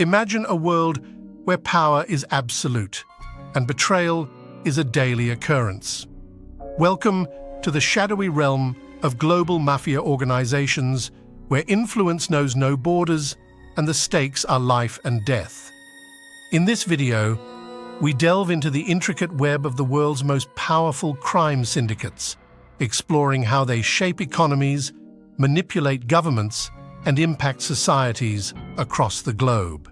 Imagine a world where power is absolute and betrayal is a daily occurrence. Welcome to the shadowy realm of global mafia organizations where influence knows no borders and the stakes are life and death. In this video, we delve into the intricate web of the world's most powerful crime syndicates, exploring how they shape economies, manipulate governments, and impact societies across the globe.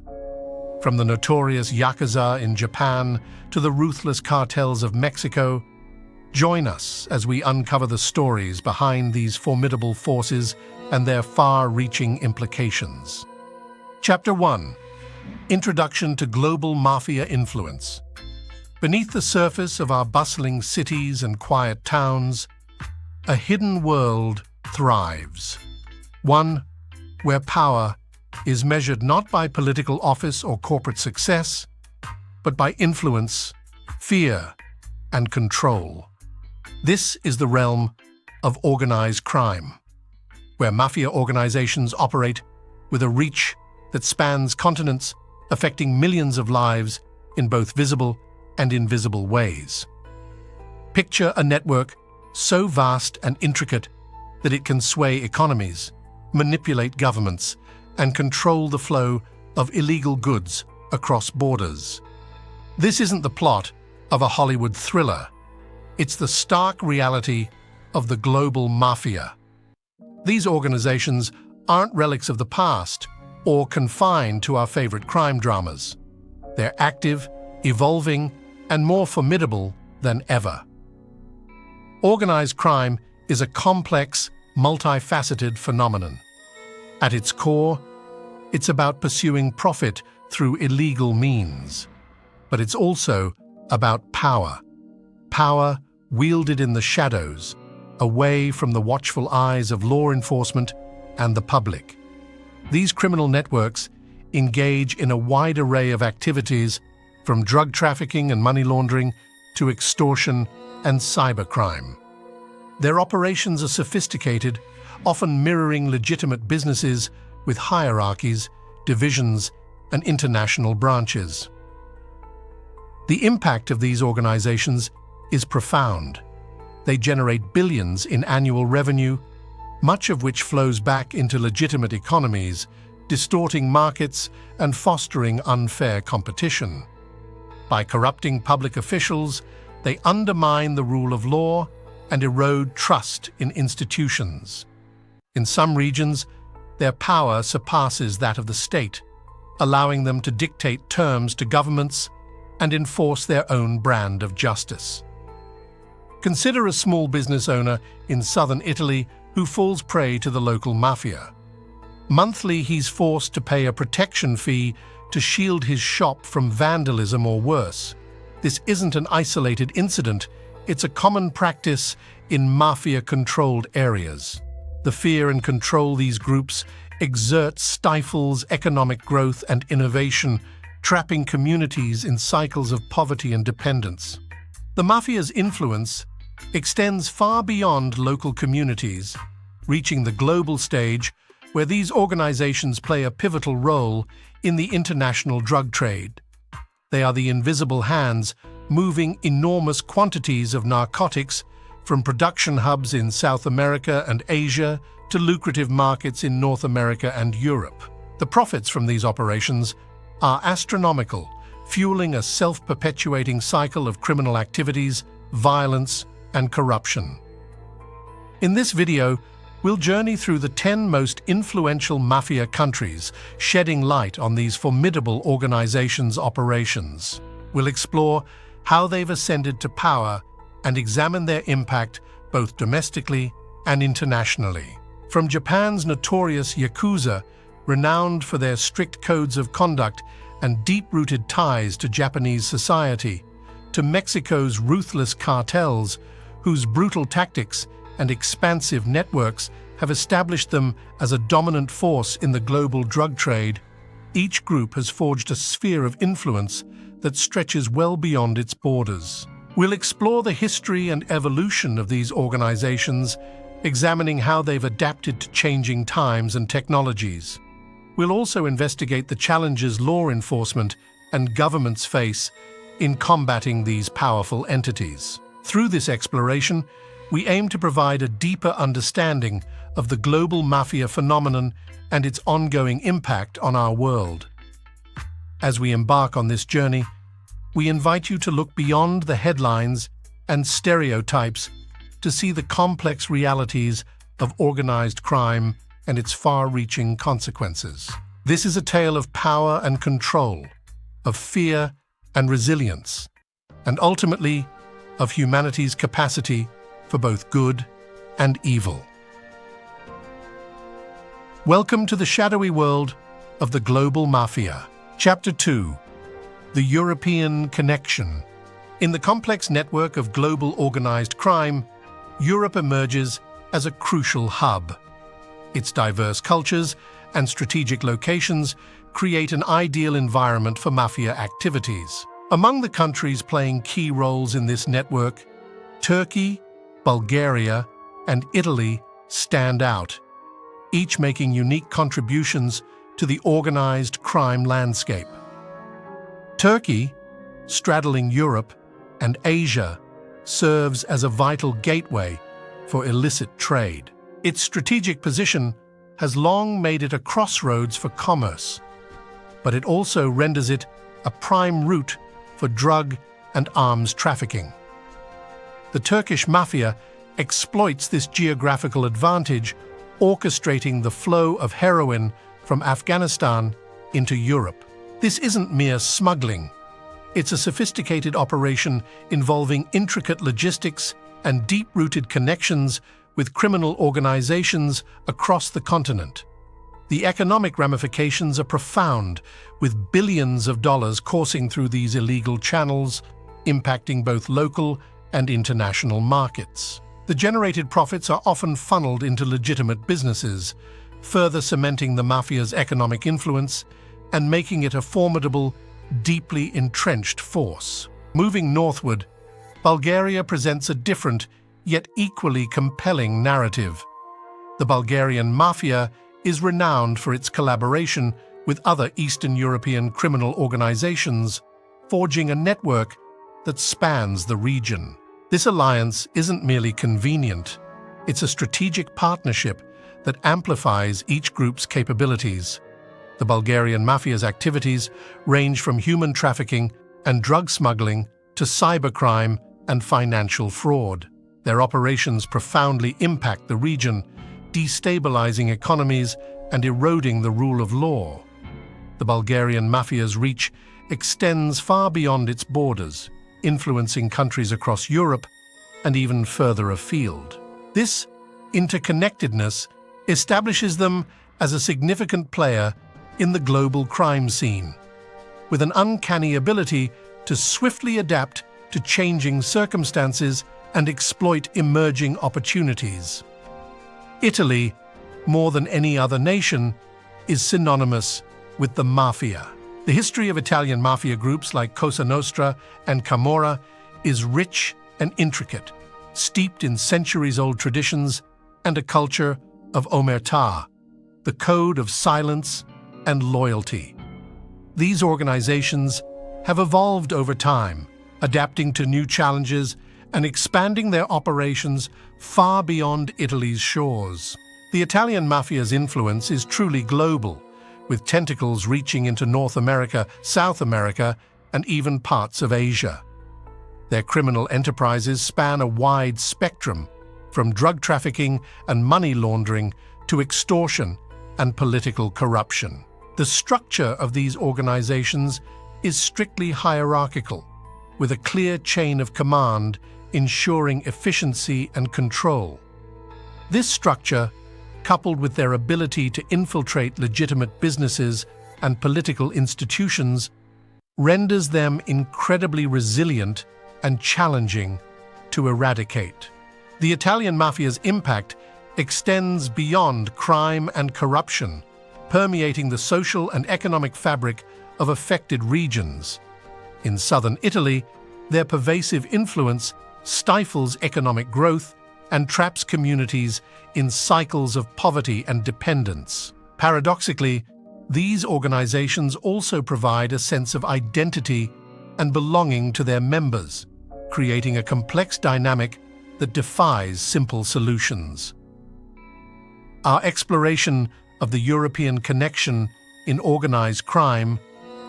From the notorious Yakuza in Japan to the ruthless cartels of Mexico, join us as we uncover the stories behind these formidable forces and their far-reaching implications. Chapter 1. Introduction to Global Mafia Influence. Beneath the surface of our bustling cities and quiet towns, a hidden world thrives. One where power is measured not by political office or corporate success, but by influence, fear, and control. This is the realm of organized crime, where mafia organizations operate with a reach that spans continents, affecting millions of lives in both visible and invisible ways. Picture a network so vast and intricate that it can sway economies, manipulate governments, and control the flow of illegal goods across borders. This isn't the plot of a Hollywood thriller. It's the stark reality of the global mafia. These organizations aren't relics of the past or confined to our favorite crime dramas. They're active, evolving, and more formidable than ever. Organized crime is a complex, multifaceted phenomenon. At its core, it's about pursuing profit through illegal means. But it's also about power. Power wielded in the shadows, away from the watchful eyes of law enforcement and the public. These criminal networks engage in a wide array of activities, from drug trafficking and money laundering to extortion and cybercrime. Their operations are sophisticated, often mirroring legitimate businesses with hierarchies, divisions, and international branches. The impact of these organizations is profound. They generate billions in annual revenue, much of which flows back into legitimate economies, distorting markets and fostering unfair competition. By corrupting public officials, they undermine the rule of law and erode trust in institutions. In some regions, their power surpasses that of the state, allowing them to dictate terms to governments and enforce their own brand of justice. Consider a small business owner in southern Italy who falls prey to the local mafia. Monthly, he's forced to pay a protection fee to shield his shop from vandalism or worse. This isn't an isolated incident, it's a common practice in mafia-controlled areas. The fear and control these groups exert stifles economic growth and innovation, trapping communities in cycles of poverty and dependence. The mafia's influence extends far beyond local communities, reaching the global stage where these organizations play a pivotal role in the international drug trade. They are the invisible hands moving enormous quantities of narcotics from production hubs in South America and Asia to lucrative markets in North America and Europe. The profits from these operations are astronomical, fueling a self-perpetuating cycle of criminal activities, violence, and corruption. In this video, we'll journey through the 10 most influential mafia countries, shedding light on these formidable organizations' operations. We'll explore how they've ascended to power and examine their impact both domestically and internationally. From Japan's notorious Yakuza, renowned for their strict codes of conduct and deep-rooted ties to Japanese society, to Mexico's ruthless cartels, whose brutal tactics and expansive networks have established them as a dominant force in the global drug trade, each group has forged a sphere of influence that stretches well beyond its borders. We'll explore the history and evolution of these organizations, examining how they've adapted to changing times and technologies. We'll also investigate the challenges law enforcement and governments face in combating these powerful entities. Through this exploration, we aim to provide a deeper understanding of the global mafia phenomenon and its ongoing impact on our world. As we embark on this journey, we invite you to look beyond the headlines and stereotypes to see the complex realities of organized crime and its far-reaching consequences. This is a tale of power and control, of fear and resilience, and ultimately of humanity's capacity for both good and evil. Welcome to the shadowy world of the global mafia. Chapter 2: The European Connection. In the complex network of global organized crime, Europe emerges as a crucial hub. Its diverse cultures and strategic locations create an ideal environment for mafia activities. Among the countries playing key roles in this network, Turkey, Bulgaria, and Italy stand out, each making unique contributions to the organized crime landscape. Turkey, straddling Europe and Asia, serves as a vital gateway for illicit trade. Its strategic position has long made it a crossroads for commerce, but it also renders it a prime route for drug and arms trafficking. The Turkish mafia exploits this geographical advantage, orchestrating the flow of heroin from Afghanistan into Europe. This isn't mere smuggling. It's a sophisticated operation involving intricate logistics and deep-rooted connections with criminal organizations across the continent. The economic ramifications are profound, with billions of dollars coursing through these illegal channels, impacting both local and international markets. The generated profits are often funneled into legitimate businesses, further cementing the mafia's economic influence and making it a formidable, deeply entrenched force. Moving northward, Bulgaria presents a different, yet equally compelling narrative. The Bulgarian mafia is renowned for its collaboration with other Eastern European criminal organizations, forging a network that spans the region. This alliance isn't merely convenient, it's a strategic partnership that amplifies each group's capabilities. The Bulgarian mafia's activities range from human trafficking and drug smuggling to cybercrime and financial fraud. Their operations profoundly impact the region, destabilizing economies and eroding the rule of law. The Bulgarian mafia's reach extends far beyond its borders, influencing countries across Europe and even further afield. This interconnectedness establishes them as a significant player in the global crime scene, with an uncanny ability to swiftly adapt to changing circumstances and exploit emerging opportunities. Italy, more than any other nation, is synonymous with the mafia. The history of Italian mafia groups like Cosa Nostra and Camorra is rich and intricate, steeped in centuries-old traditions and a culture of omertà, the code of silence and loyalty. These organizations have evolved over time, adapting to new challenges and expanding their operations far beyond Italy's shores. The Italian mafia's influence is truly global, with tentacles reaching into North America, South America, and even parts of Asia. Their criminal enterprises span a wide spectrum, from drug trafficking and money laundering to extortion and political corruption. The structure of these organizations is strictly hierarchical, with a clear chain of command ensuring efficiency and control. This structure, coupled with their ability to infiltrate legitimate businesses and political institutions, renders them incredibly resilient and challenging to eradicate. The Italian mafia's impact extends beyond crime and corruption, permeating the social and economic fabric of affected regions. In southern Italy, their pervasive influence stifles economic growth and traps communities in cycles of poverty and dependence. Paradoxically, These organizations also provide a sense of identity and belonging to their members, creating a complex dynamic that defies simple solutions. Our exploration of the European connection in organized crime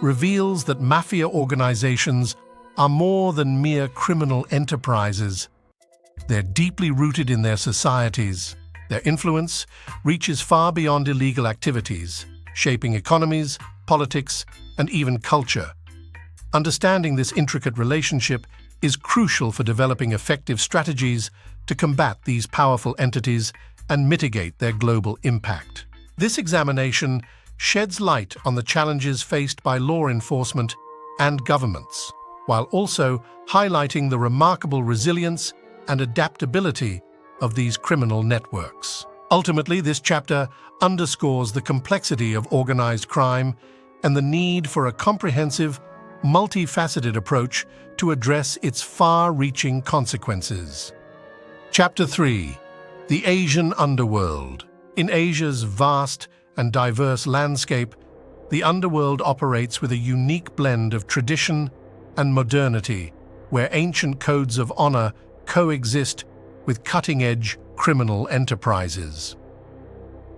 reveals that mafia organizations are more than mere criminal enterprises. They're deeply rooted in their societies. Their influence reaches far beyond illegal activities, shaping economies, politics, and even culture. Understanding this intricate relationship is crucial for developing effective strategies to combat these powerful entities and mitigate their global impact. This examination sheds light on the challenges faced by law enforcement and governments, while also highlighting the remarkable resilience and adaptability of these criminal networks. Ultimately, this chapter underscores the complexity of organized crime and the need for a comprehensive, multifaceted approach to address its far-reaching consequences. Chapter 3. The Asian Underworld. In Asia's vast and diverse landscape, the underworld operates with a unique blend of tradition and modernity, where ancient codes of honor coexist with cutting-edge criminal enterprises.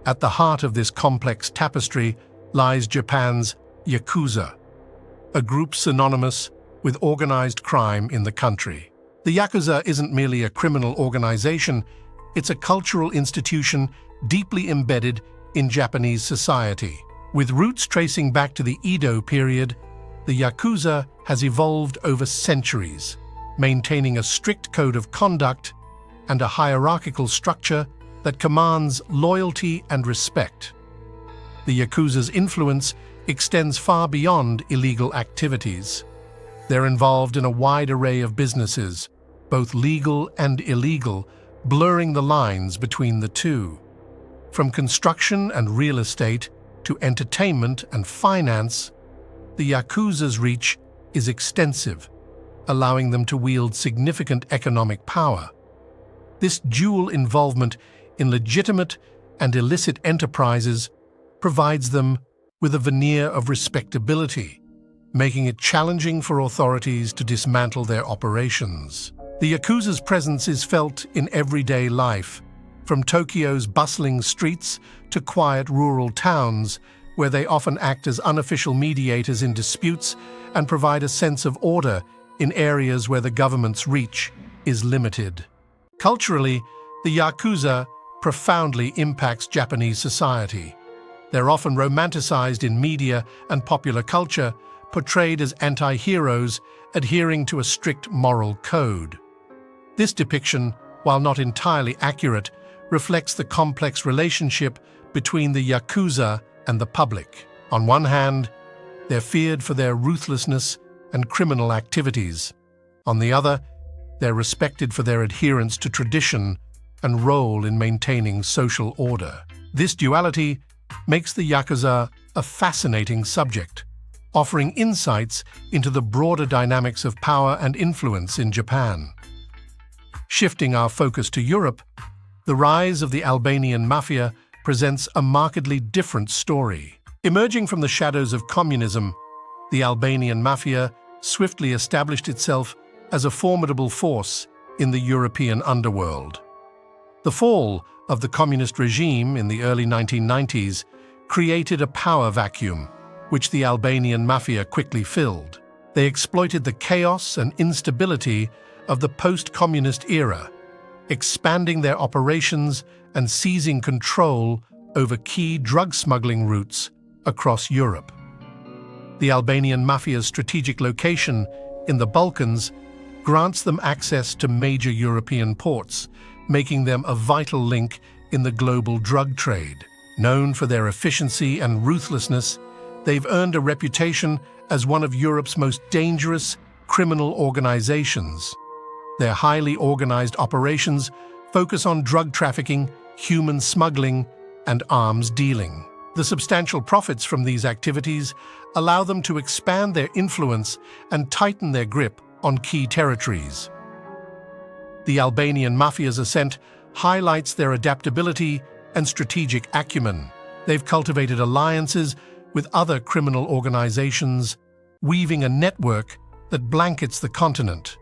At the heart of this complex tapestry lies Japan's Yakuza, a group synonymous with organized crime in the country. The Yakuza isn't merely a criminal organization, it's a cultural institution deeply embedded in Japanese society. With roots tracing back to the Edo period, the Yakuza has evolved over centuries, maintaining a strict code of conduct and a hierarchical structure that commands loyalty and respect. The Yakuza's influence extends far beyond illegal activities. They're involved in a wide array of businesses, both legal and illegal, blurring the lines between the two. From construction and real estate to entertainment and finance, the Yakuza's reach is extensive, allowing them to wield significant economic power. This dual involvement in legitimate and illicit enterprises provides them with a veneer of respectability, making it challenging for authorities to dismantle their operations. The Yakuza's presence is felt in everyday life, from Tokyo's bustling streets to quiet rural towns, where they often act as unofficial mediators in disputes and provide a sense of order in areas where the government's reach is limited. Culturally, the Yakuza profoundly impacts Japanese society. They're often romanticized in media and popular culture, portrayed as anti-heroes adhering to a strict moral code. This depiction, while not entirely accurate, reflects the complex relationship between the Yakuza and the public. On one hand, they're feared for their ruthlessness and criminal activities. On the other, they're respected for their adherence to tradition and role in maintaining social order. This duality makes the Yakuza a fascinating subject, offering insights into the broader dynamics of power and influence in Japan. Shifting our focus to Europe, the rise of the Albanian Mafia presents a markedly different story. Emerging from the shadows of communism, the Albanian Mafia swiftly established itself as a formidable force in the European underworld. The fall of the communist regime in the early 1990s created a power vacuum, which the Albanian Mafia quickly filled. They exploited the chaos and instability of the post-communist era, expanding their operations and seizing control over key drug smuggling routes across Europe. The Albanian Mafia's strategic location in the Balkans grants them access to major European ports, making them a vital link in the global drug trade. Known for their efficiency and ruthlessness, they've earned a reputation as one of Europe's most dangerous criminal organizations. Their highly organized operations focus on drug trafficking, human smuggling, and arms dealing. The substantial profits from these activities allow them to expand their influence and tighten their grip on key territories. The Albanian Mafia's ascent highlights their adaptability and strategic acumen. They've cultivated alliances with other criminal organizations, weaving a network that blankets the continent.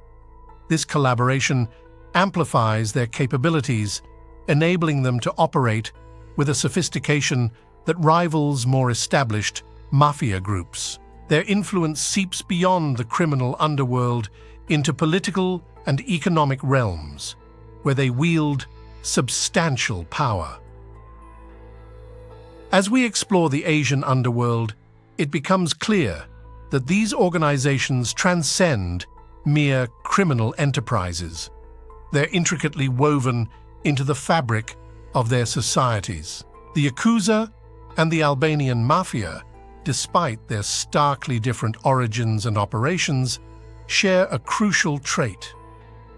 This collaboration amplifies their capabilities, enabling them to operate with a sophistication that rivals more established mafia groups. Their influence seeps beyond the criminal underworld into political and economic realms, where they wield substantial power. As we explore the Asian underworld, it becomes clear that these organizations transcend mere criminal enterprises. They're intricately woven into the fabric of their societies. The Yakuza and the Albanian Mafia, despite their starkly different origins and operations, share a crucial trait: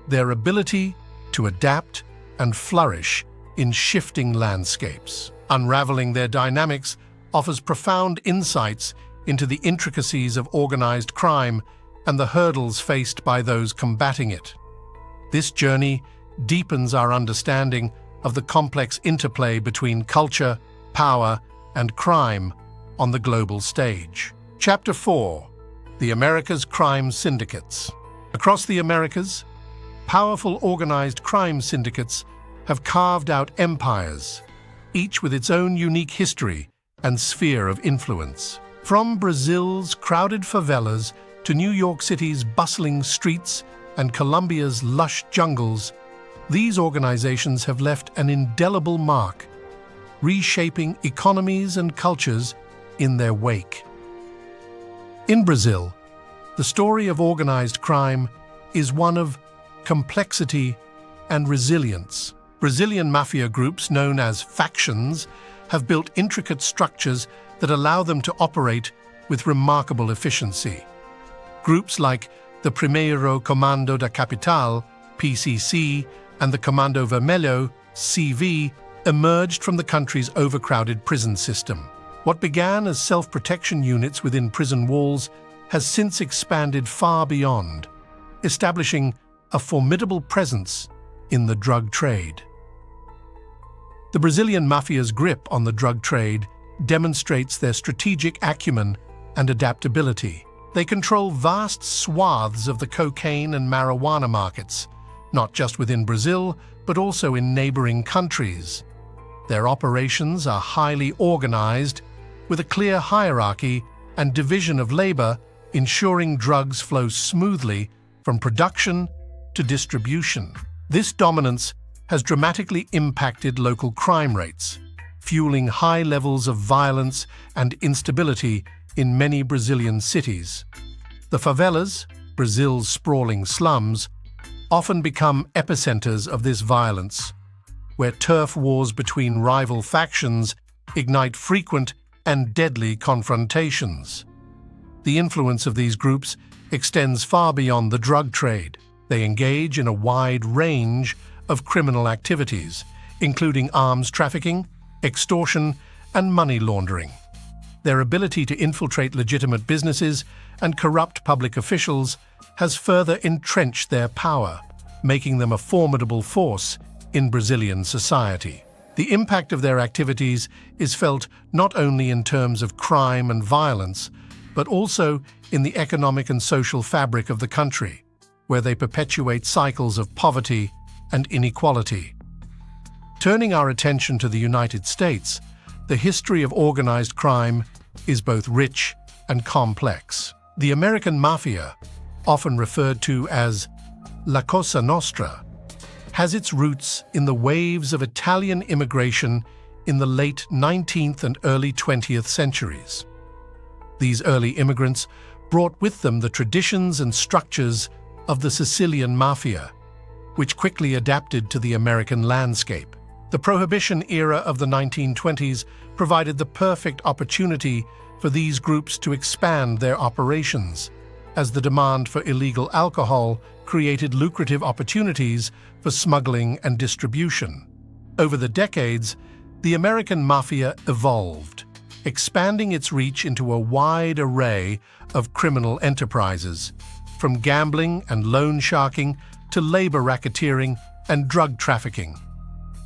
their ability to adapt and flourish in shifting landscapes. Unraveling their dynamics offers profound insights into the intricacies of organized crime and the hurdles faced by those combating it. This journey deepens our understanding of the complex interplay between culture, power, and crime on the global stage. Chapter 4: The Americas' Crime Syndicates. Across the Americas, powerful organized crime syndicates have carved out empires, each with its own unique history and sphere of influence. From Brazil's crowded favelas to New York City's bustling streets and Colombia's lush jungles, these organizations have left an indelible mark, reshaping economies and cultures in their wake. In Brazil, the story of organized crime is one of complexity and resilience. Brazilian mafia groups known as factions have built intricate structures that allow them to operate with remarkable efficiency. Groups like the Primeiro Comando da Capital, PCC, and the Comando Vermelho, CV, emerged from the country's overcrowded prison system. What began as self-protection units within prison walls has since expanded far beyond, establishing a formidable presence in the drug trade. The Brazilian mafia's grip on the drug trade demonstrates their strategic acumen and adaptability. They control vast swaths of the cocaine and marijuana markets, not just within Brazil, but also in neighboring countries. Their operations are highly organized, with a clear hierarchy and division of labor, ensuring drugs flow smoothly from production to distribution. This dominance has dramatically impacted local crime rates, fueling high levels of violence and instability in many Brazilian cities. The favelas, Brazil's sprawling slums, often become epicenters of this violence, where turf wars between rival factions ignite frequent and deadly confrontations. The influence of these groups extends far beyond the drug trade. They engage in a wide range of criminal activities, including arms trafficking, extortion, and money laundering. Their ability to infiltrate legitimate businesses and corrupt public officials has further entrenched their power, making them a formidable force in Brazilian society. The impact of their activities is felt not only in terms of crime and violence, but also in the economic and social fabric of the country, where they perpetuate cycles of poverty and inequality. Turning our attention to the United States, the history of organized crime is both rich and complex. The American Mafia, often referred to as La Cosa Nostra, has its roots in the waves of Italian immigration in the late 19th and early 20th centuries. These early immigrants brought with them the traditions and structures of the Sicilian Mafia, which quickly adapted to the American landscape. The Prohibition era of the 1920s provided the perfect opportunity for these groups to expand their operations, as the demand for illegal alcohol created lucrative opportunities for smuggling and distribution. Over the decades, the American Mafia evolved, expanding its reach into a wide array of criminal enterprises, from gambling and loan sharking to labor racketeering and drug trafficking.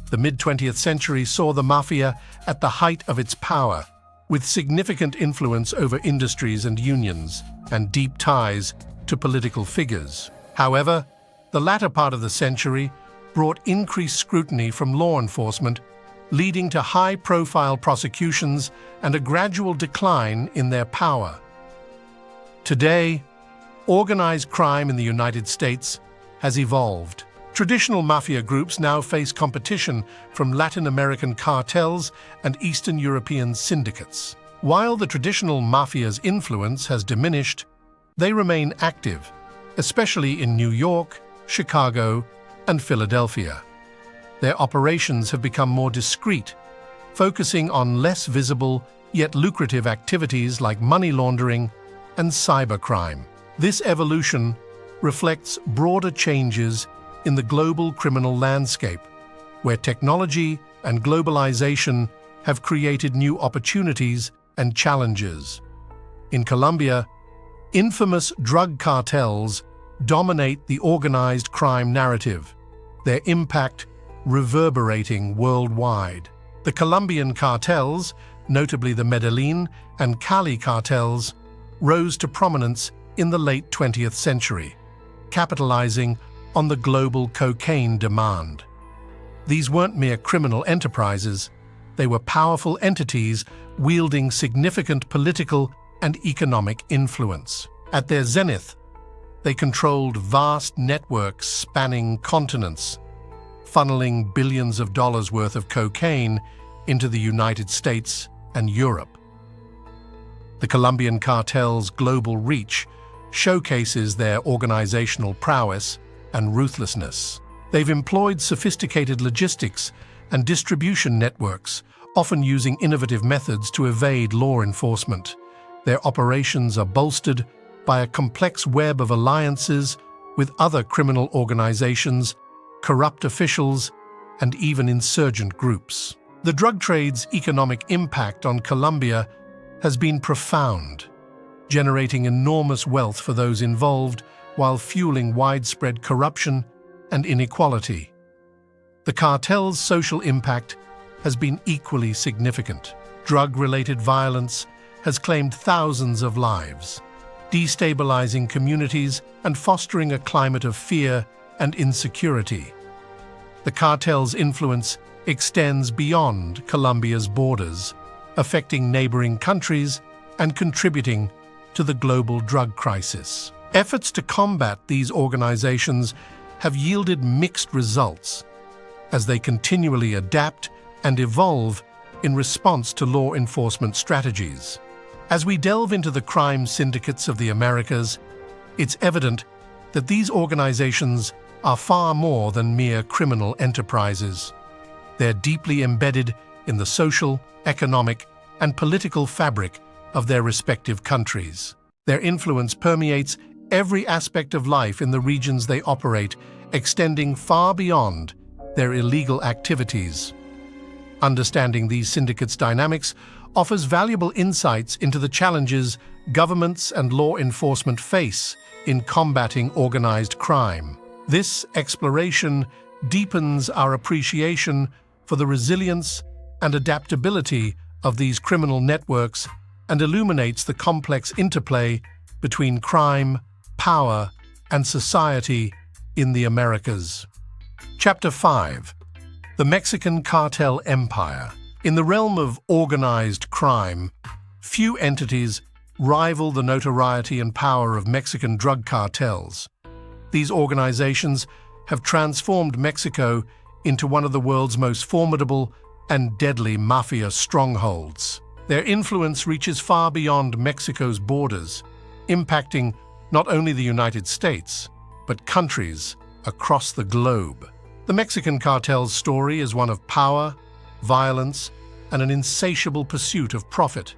The mid-20th century saw the Mafia at the height of its power, with significant influence over industries and unions, and deep ties to political figures. However, the latter part of the century brought increased scrutiny from law enforcement, leading to high-profile prosecutions and a gradual decline in their power. Today, organized crime in the United States has evolved. Traditional mafia groups now face competition from Latin American cartels and Eastern European syndicates. While the traditional mafia's influence has diminished, they remain active, especially in New York, Chicago, and Philadelphia. Their operations have become more discreet, focusing on less visible yet lucrative activities like money laundering and cybercrime. This evolution reflects broader changes in the global criminal landscape, where technology and globalization have created new opportunities and challenges. In Colombia, infamous drug cartels dominate the organized crime narrative, their impact reverberating worldwide. The Colombian cartels, notably the Medellin and Cali cartels, rose to prominence in the late 20th century, capitalizing on the global cocaine demand. These weren't mere criminal enterprises, they were powerful entities wielding significant political and economic influence. At their zenith, they controlled vast networks spanning continents, funneling billions of dollars worth of cocaine into the United States and Europe. The Colombian cartel's global reach showcases their organizational prowess and ruthlessness. They've employed sophisticated logistics and distribution networks, often using innovative methods to evade law enforcement. Their operations are bolstered by a complex web of alliances with other criminal organizations, corrupt officials, and even insurgent groups. The drug trade's economic impact on Colombia has been profound, generating enormous wealth for those involved while fueling widespread corruption and inequality. The cartel's social impact has been equally significant. Drug-related violence has claimed thousands of lives, destabilizing communities and fostering a climate of fear and insecurity. The cartel's influence extends beyond Colombia's borders, affecting neighboring countries and contributing to the global drug crisis. Efforts to combat these organizations have yielded mixed results as they continually adapt and evolve in response to law enforcement strategies. As we delve into the crime syndicates of the Americas, it's evident that these organizations are far more than mere criminal enterprises. They're deeply embedded in the social, economic, and political fabric of their respective countries. Their influence permeates every aspect of life in the regions they operate, extending far beyond their illegal activities. Understanding these syndicates' dynamics offers valuable insights into the challenges governments and law enforcement face in combating organized crime. This exploration deepens our appreciation for the resilience and adaptability of these criminal networks and illuminates the complex interplay between crime, power, and society in the Americas. Chapter 5. The Mexican Cartel Empire. In the realm of organized crime, few entities rival the notoriety and power of Mexican drug cartels. These organizations have transformed Mexico into one of the world's most formidable and deadly mafia strongholds. Their influence reaches far beyond Mexico's borders, impacting not only the United States, but countries across the globe. The Mexican cartel's story is one of power, violence, and an insatiable pursuit of profit,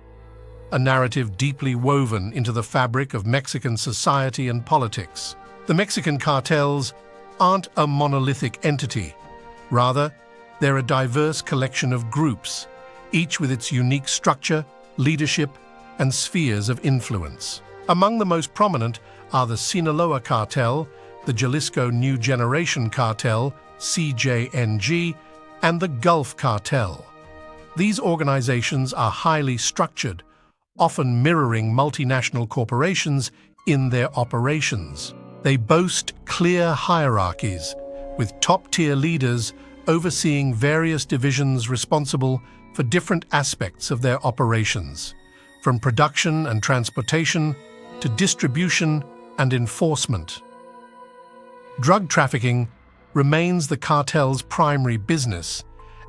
a narrative deeply woven into the fabric of Mexican society and politics. The Mexican cartels aren't a monolithic entity. Rather, they're a diverse collection of groups, each with its unique structure, leadership, and spheres of influence. Among the most prominent are the Sinaloa Cartel, the Jalisco New Generation Cartel, CJNG, and the Gulf Cartel. These organizations are highly structured, often mirroring multinational corporations in their operations. They boast clear hierarchies, with top-tier leaders overseeing various divisions responsible for different aspects of their operations, from production and transportation to distribution and enforcement. Drug trafficking remains the cartel's primary business,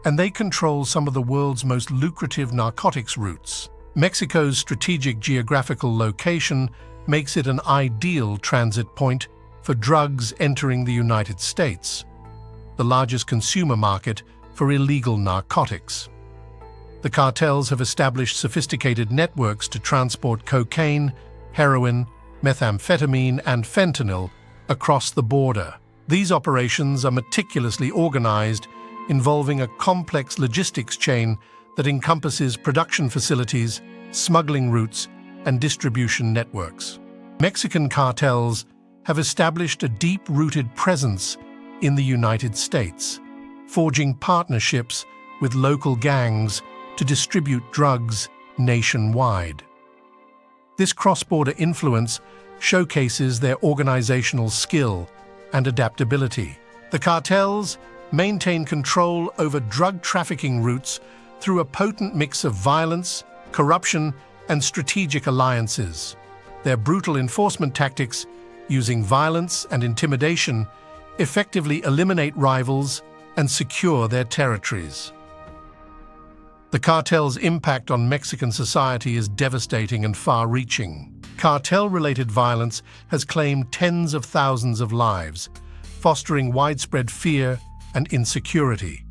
and they control some of the world's most lucrative narcotics routes. Mexico's strategic geographical location makes it an ideal transit point for drugs entering the United States, the largest consumer market for illegal narcotics. The cartels have established sophisticated networks to transport cocaine, heroin, methamphetamine, and fentanyl across the border. These operations are meticulously organized, involving a complex logistics chain that encompasses production facilities, smuggling routes, and distribution networks. Mexican cartels have established a deep-rooted presence in the United States, forging partnerships with local gangs to distribute drugs nationwide. This cross-border influence showcases their organizational skill and adaptability. The cartels maintain control over drug trafficking routes through a potent mix of violence, corruption, and strategic alliances. Their brutal enforcement tactics, using violence and intimidation, effectively eliminate rivals and secure their territories. The cartel's impact on Mexican society is devastating and far-reaching. Cartel-related violence has claimed tens of thousands of lives, fostering widespread fear and insecurity.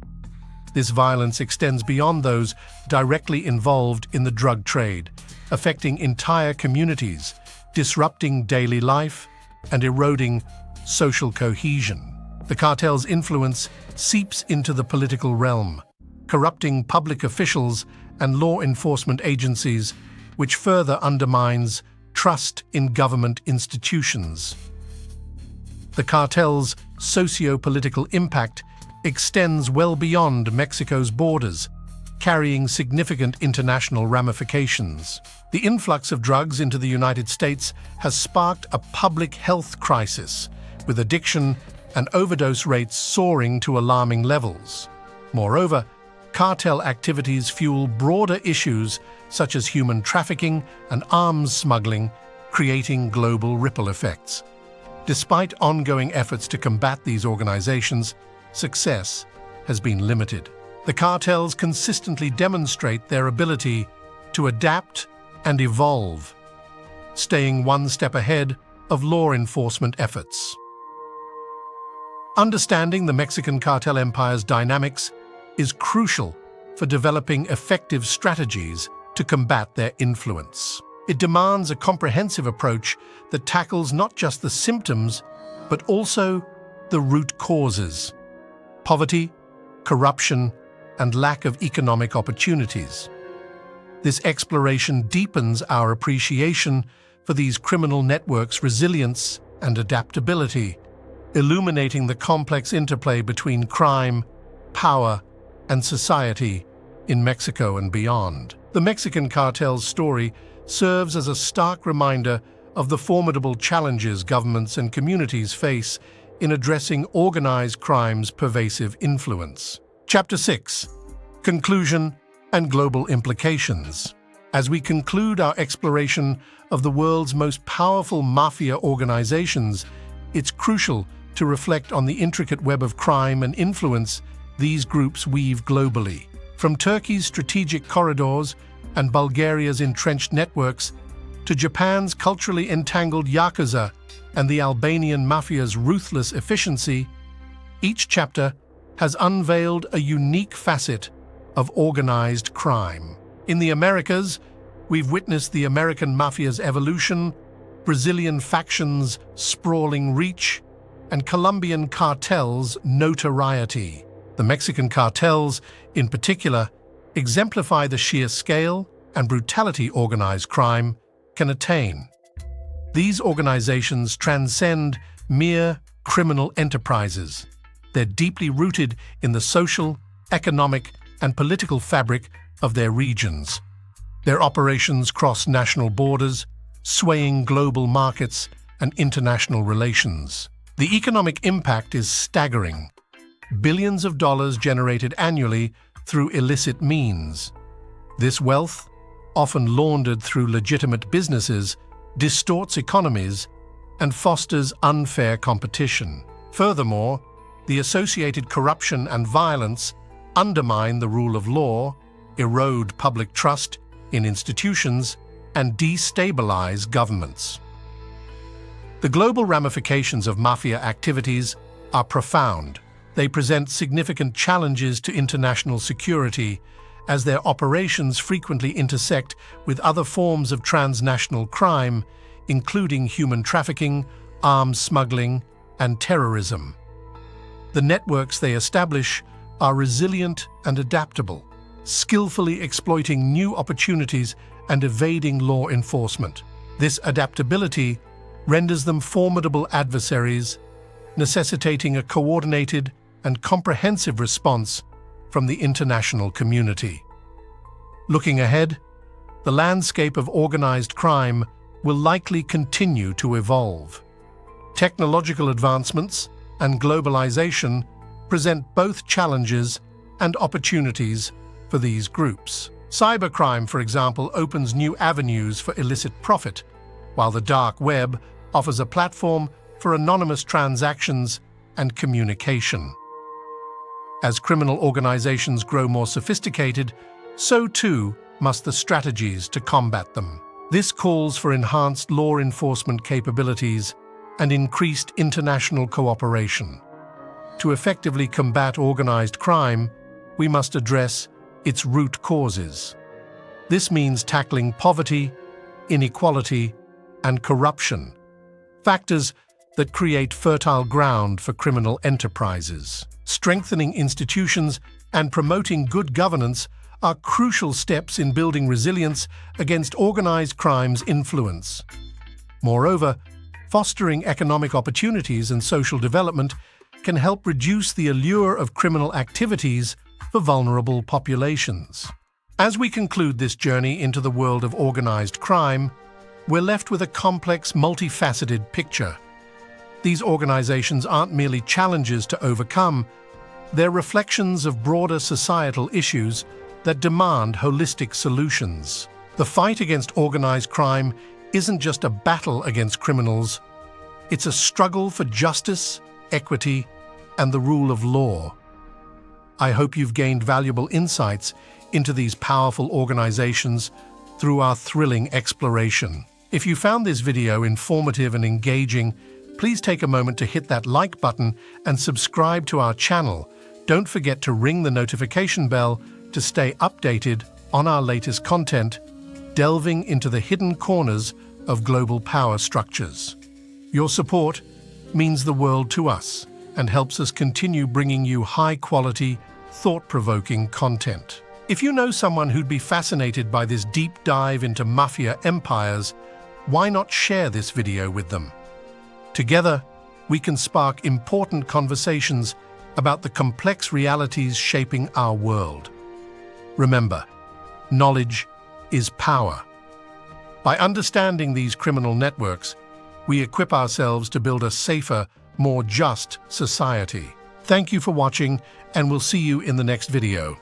This violence extends beyond those directly involved in the drug trade, affecting entire communities, disrupting daily life, and eroding social cohesion. The cartel's influence seeps into the political realm, corrupting public officials and law enforcement agencies, which further undermines trust in government institutions. The cartel's socio-political impact extends well beyond Mexico's borders, carrying significant international ramifications. The influx of drugs into the United States has sparked a public health crisis, with addiction and overdose rates soaring to alarming levels. Moreover, cartel activities fuel broader issues such as human trafficking and arms smuggling, creating global ripple effects. Despite ongoing efforts to combat these organizations, success has been limited. The cartels consistently demonstrate their ability to adapt and evolve, staying one step ahead of law enforcement efforts. Understanding the Mexican cartel empire's dynamics is crucial for developing effective strategies to combat their influence. It demands a comprehensive approach that tackles not just the symptoms, but also the root causes: poverty, corruption, and lack of economic opportunities. This exploration deepens our appreciation for these criminal networks' resilience and adaptability, illuminating the complex interplay between crime, power, and society in Mexico and beyond. The Mexican cartel's story serves as a stark reminder of the formidable challenges governments and communities face in addressing organized crime's pervasive influence. Chapter 6: Conclusion and Global Implications. As we conclude our exploration of the world's most powerful mafia organizations, it's crucial to reflect on the intricate web of crime and influence these groups weave globally. From Turkey's strategic corridors and Bulgaria's entrenched networks to Japan's culturally entangled Yakuza and the Albanian mafia's ruthless efficiency, each chapter has unveiled a unique facet of organized crime. In the Americas, we've witnessed the American mafia's evolution, Brazilian factions' sprawling reach, and Colombian cartels' notoriety. The Mexican cartels, in particular, exemplify the sheer scale and brutality organized crime can attain. These organizations transcend mere criminal enterprises. They're deeply rooted in the social, economic, and political fabric of their regions. Their operations cross national borders, swaying global markets and international relations. The economic impact is staggering. Billions of dollars generated annually through illicit means. This wealth, often laundered through legitimate businesses, distorts economies and fosters unfair competition. Furthermore, the associated corruption and violence undermine the rule of law, erode public trust in institutions, and destabilize governments. The global ramifications of mafia activities are profound. They present significant challenges to international security, as their operations frequently intersect with other forms of transnational crime, including human trafficking, arms smuggling, and terrorism. The networks they establish are resilient and adaptable, skillfully exploiting new opportunities and evading law enforcement. This adaptability renders them formidable adversaries, necessitating a coordinated and comprehensive response from the international community. Looking ahead, the landscape of organized crime will likely continue to evolve. Technological advancements and globalization present both challenges and opportunities for these groups. Cybercrime, for example, opens new avenues for illicit profit, while the dark web offers a platform for anonymous transactions and communication. As criminal organizations grow more sophisticated, so too must the strategies to combat them. This calls for enhanced law enforcement capabilities and increased international cooperation. To effectively combat organized crime, we must address its root causes. This means tackling poverty, inequality, and corruption, factors that create fertile ground for criminal enterprises. Strengthening institutions and promoting good governance are crucial steps in building resilience against organized crime's influence. Moreover, fostering economic opportunities and social development can help reduce the allure of criminal activities for vulnerable populations. As we conclude this journey into the world of organized crime, we're left with a complex, multifaceted picture. These organizations aren't merely challenges to overcome, they're reflections of broader societal issues that demand holistic solutions. The fight against organized crime isn't just a battle against criminals, it's a struggle for justice, equity, and the rule of law. I hope you've gained valuable insights into these powerful organizations through our thrilling exploration. If you found this video informative and engaging, please take a moment to hit that like button and subscribe to our channel. Don't forget to ring the notification bell to stay updated on our latest content, delving into the hidden corners of global power structures. Your support means the world to us and helps us continue bringing you high-quality, thought-provoking content. If you know someone who'd be fascinated by this deep dive into mafia empires, why not share this video with them? Together, we can spark important conversations about the complex realities shaping our world. Remember, knowledge is power. By understanding these criminal networks, we equip ourselves to build a safer, more just society. Thank you for watching, and we'll see you in the next video.